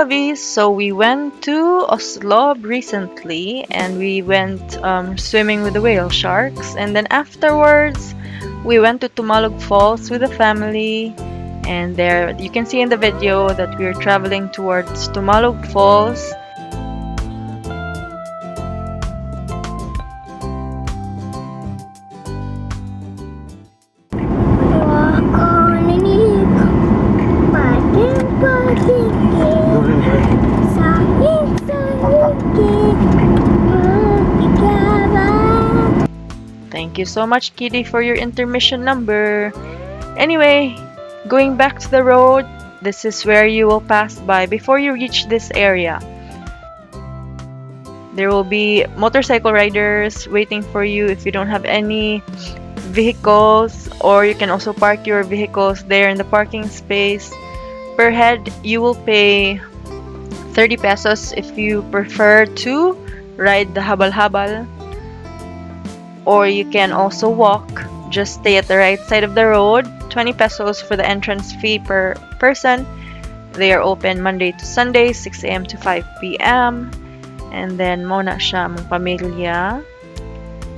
lovies, so we went to Oslob recently and we went swimming with the whale sharks, and then afterwards we went to Tumalog Falls with the family. And there you can see in the video that we're traveling towards Tumalog Falls. Thank you so much, Kitty, for your intermission number. Anyway, going back to the road, this is where you will pass by before you reach this area. There will be motorcycle riders waiting for you if you don't have any vehicles, or you can also park your vehicles there in the parking space. Per head, you will pay 30 pesos if you prefer to ride the habal-habal, or you can also walk. Just stay at the right side of the road. 20 pesos for the entrance fee per person. They are open Monday to Sunday, 6 a.m. to 5 p.m. And then muna siya mong pamilya.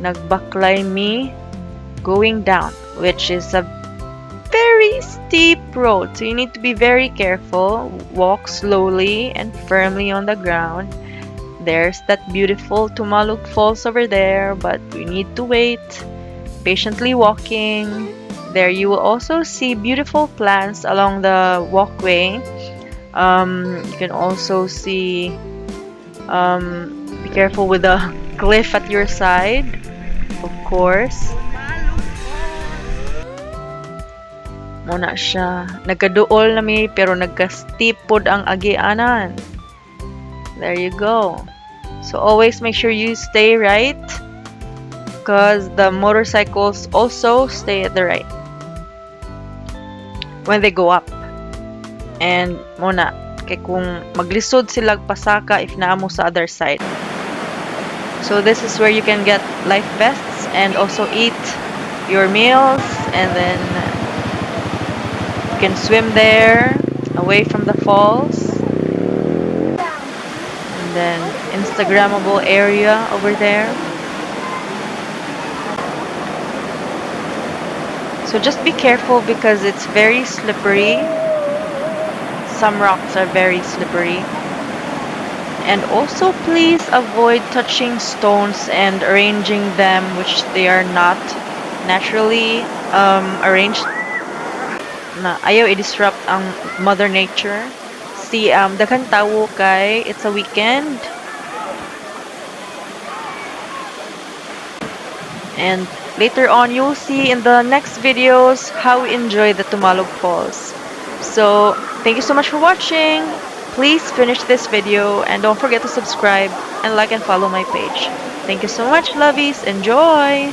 Nagbaklay mi going down, which is a very steep road. So you need to be very careful. Walk slowly and firmly on the ground. There's that beautiful Tumalog Falls over there, but we need to wait. Patiently walking. There you will also see beautiful plants along the walkway. You can also see, be careful with the cliff at your side, of course. Muna siya. Nagkaduol na mi, pero nagka-steep pod ang agianan. There you go. So always make sure you stay right, because the motorcycles also stay at the right when they go up. And muna, kay kung maglisod sila pasaka if naamo sa other side. So this is where you can get life vests and also eat your meals, and then you can swim there away from the falls. And then Instagrammable area over there. So just be careful because it's very slippery. Some rocks are very slippery. And also please avoid touching stones and arranging them which they are not naturally arranged. Na ayaw i-disrupt ang Mother Nature. See, daghang tawo kay it's a weekend. And later on, you'll see in the next videos how we enjoy the Tumalog Falls. So, thank you so much for watching. Please finish this video and don't forget to subscribe and like and follow my page. Thank you so much, lovies. Enjoy!